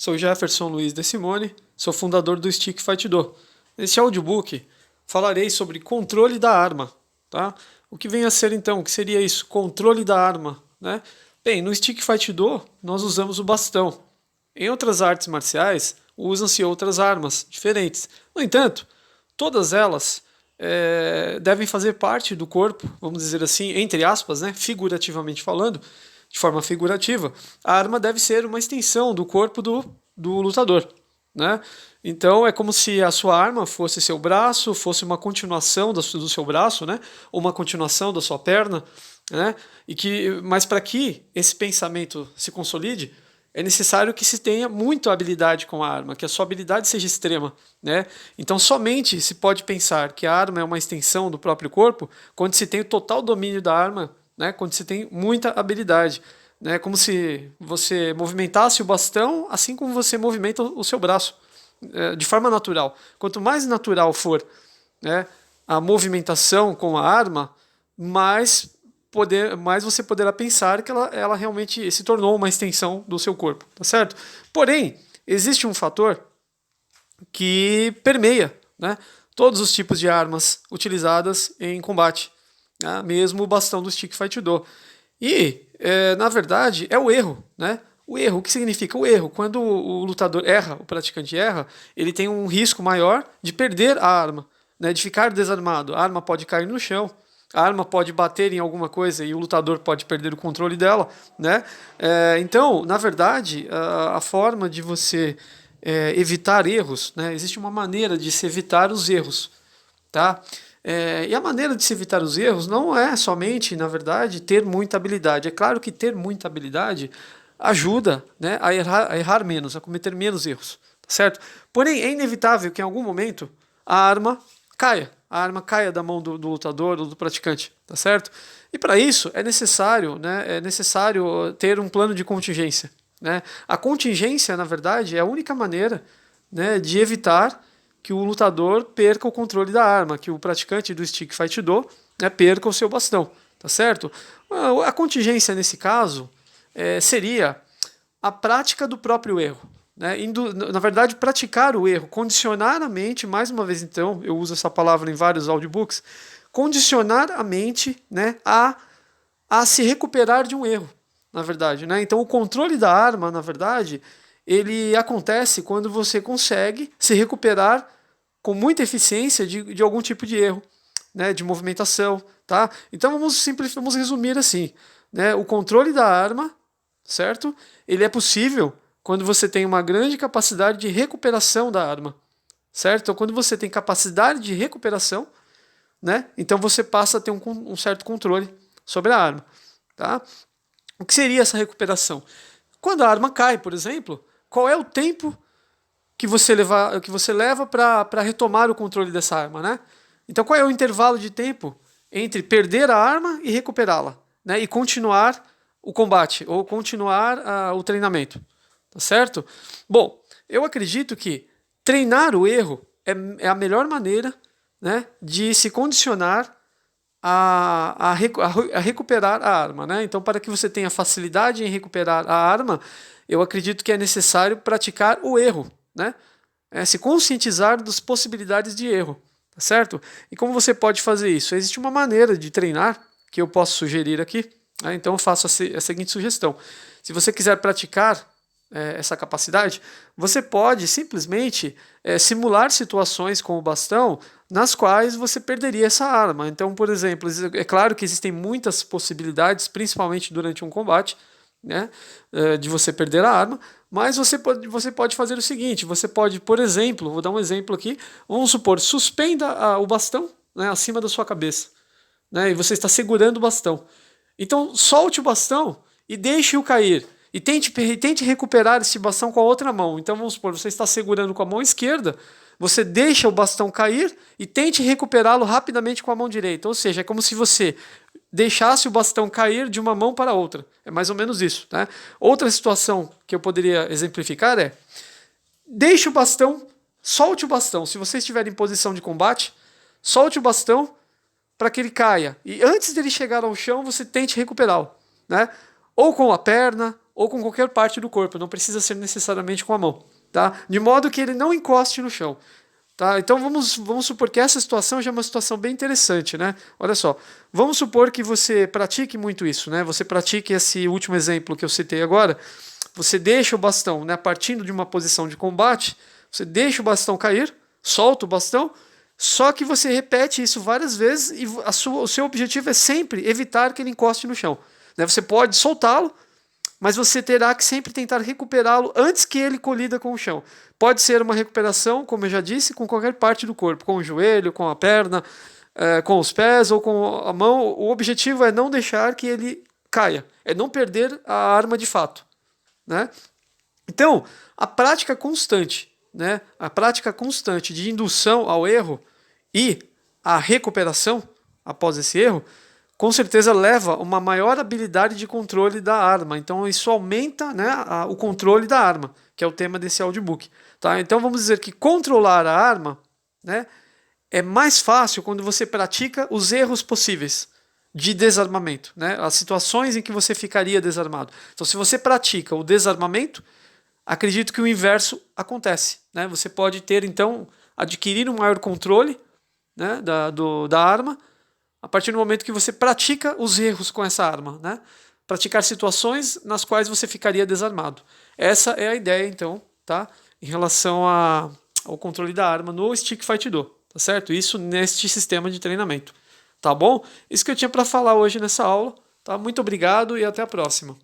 Sou Jefferson Luiz de Simone, sou fundador do Stick Fight Do. Neste audiobook falarei sobre controle da arma, tá? O que vem a ser então? O que seria isso? Controle da arma, né? Bem, no Stick Fight Do nós usamos o bastão. Em outras artes marciais usam-se outras armas diferentes. No entanto, todas elas devem fazer parte do corpo, vamos dizer assim, entre aspas, né? Figurativamente falando, de forma figurativa, a arma deve ser uma extensão do corpo do lutador, né? Então é como se a sua arma fosse seu braço, fosse uma continuação do seu braço, né? Ou uma continuação da sua perna, né? Mas para que esse pensamento se consolide, é necessário que se tenha muita habilidade com a arma, que a sua habilidade seja extrema, né? Então somente se pode pensar que a arma é uma extensão do próprio corpo quando se tem o total domínio da arma, né? Quando se tem muita habilidade, né? Como se você movimentasse o bastão assim como você movimenta o seu braço, de forma natural. Quanto mais natural for, né, a movimentação com a arma, mais você poderá pensar que ela realmente se tornou uma extensão do seu corpo, tá certo? Porém, existe um fator que permeia, né, todos os tipos de armas utilizadas em combate, né, mesmo o bastão do Stick Fight Do. E, na verdade, é o erro, né? O erro, o que significa o erro? Quando o lutador erra, o praticante erra, ele tem um risco maior de perder a arma, né, de ficar desarmado. A arma pode cair no chão, a arma pode bater em alguma coisa e o lutador pode perder o controle dela, né? Então, na verdade, a forma de você evitar erros, né? Existe uma maneira de se evitar os erros, tá? E a maneira de se evitar os erros não é somente, na verdade, ter muita habilidade. É claro que ter muita habilidade ajuda, né, a errar menos, a cometer menos erros, tá certo? Porém, é inevitável que em algum momento a arma caia da mão do lutador ou do praticante, tá certo? E para isso é necessário, né, ter um plano de contingência, né? A contingência, na verdade, é a única maneira, né, de evitar que o lutador perca o controle da arma, que o praticante do Stick Fight Do, né, perca o seu bastão, tá certo? A contingência nesse caso seria a prática do próprio erro, né? Na verdade, praticar o erro, condicionar a mente, mais uma vez então, eu uso essa palavra em vários audiobooks, condicionar a mente, né, a se recuperar de um erro, na verdade, né? Então o controle da arma, na verdade, ele acontece quando você consegue se recuperar com muita eficiência de algum tipo de erro, né, de movimentação, tá? Então vamos resumir assim, né? O controle da arma, certo? Ele é possível quando você tem uma grande capacidade de recuperação da arma, certo? Então quando você tem capacidade de recuperação, né? Então você passa a ter um certo controle sobre a arma, tá? O que seria essa recuperação? Quando a arma cai, por exemplo, qual é o tempo que você leva para retomar o controle dessa arma, né? Então qual é o intervalo de tempo entre perder a arma e recuperá-la, né? E continuar o combate ou continuar o treinamento, tá certo? Bom, eu acredito que treinar o erro é a melhor maneira, né, de se condicionar a recuperar a arma, né? Então, para que você tenha facilidade em recuperar a arma, eu acredito que é necessário praticar o erro, né? Se conscientizar das possibilidades de erro, tá certo? E como você pode fazer isso? Existe uma maneira de treinar que eu posso sugerir aqui, né? Então eu faço a seguinte sugestão. Se você quiser praticar essa capacidade, você pode simplesmente simular situações com o bastão nas quais você perderia essa arma. Então, por exemplo, é claro que existem muitas possibilidades, principalmente durante um combate, né, de você perder a arma, mas você pode fazer o seguinte, você pode, por exemplo, vou dar um exemplo aqui, vamos supor, suspenda o bastão, né, acima da sua cabeça, né, e você está segurando o bastão. Então, solte o bastão e deixe-o cair. E tente recuperar esse bastão com a outra mão. Então vamos supor, você está segurando com a mão esquerda, você deixa o bastão cair e tente recuperá-lo rapidamente com a mão direita. Ou seja, é como se você deixasse o bastão cair de uma mão para a outra. É mais ou menos isso, né? Outra situação que eu poderia exemplificar é: deixe o bastão, solte o bastão. Se você estiver em posição de combate, solte o bastão para que ele caia. E antes dele chegar ao chão, você tente recuperá-lo, né? Ou com a perna, ou com qualquer parte do corpo, não precisa ser necessariamente com a mão, tá? De modo que ele não encoste no chão. Tá? Então vamos supor que essa situação já é uma situação bem interessante, né? Olha só, vamos supor que você pratique muito isso, né? Você pratique esse último exemplo que eu citei agora. Você deixa o bastão, né? Partindo de uma posição de combate, você deixa o bastão cair, solta o bastão, só que você repete isso várias vezes e o seu objetivo é sempre evitar que ele encoste no chão, né? Você pode soltá-lo, mas você terá que sempre tentar recuperá-lo antes que ele colida com o chão. Pode ser uma recuperação, como eu já disse, com qualquer parte do corpo, com o joelho, com a perna, com os pés ou com a mão. O objetivo é não deixar que ele caia, é não perder a arma de fato, né? Então, a prática constante, né? A prática constante de indução ao erro e a recuperação após esse erro, com certeza leva uma maior habilidade de controle da arma. Então isso aumenta, né, o controle da arma, que é o tema desse audiobook. Tá? Então vamos dizer que controlar a arma, né, é mais fácil quando você pratica os erros possíveis de desarmamento, né, as situações em que você ficaria desarmado. Então se você pratica o desarmamento, acredito que o inverso acontece. Né? Você pode ter, então, adquirir um maior controle, né, da arma, a partir do momento que você pratica os erros com essa arma, né? Praticar situações nas quais você ficaria desarmado. Essa é a ideia, então, tá? Em relação ao controle da arma no Stick Fight Do, tá certo? Isso neste sistema de treinamento, tá bom? Isso que eu tinha para falar hoje nessa aula, tá? Muito obrigado e até a próxima.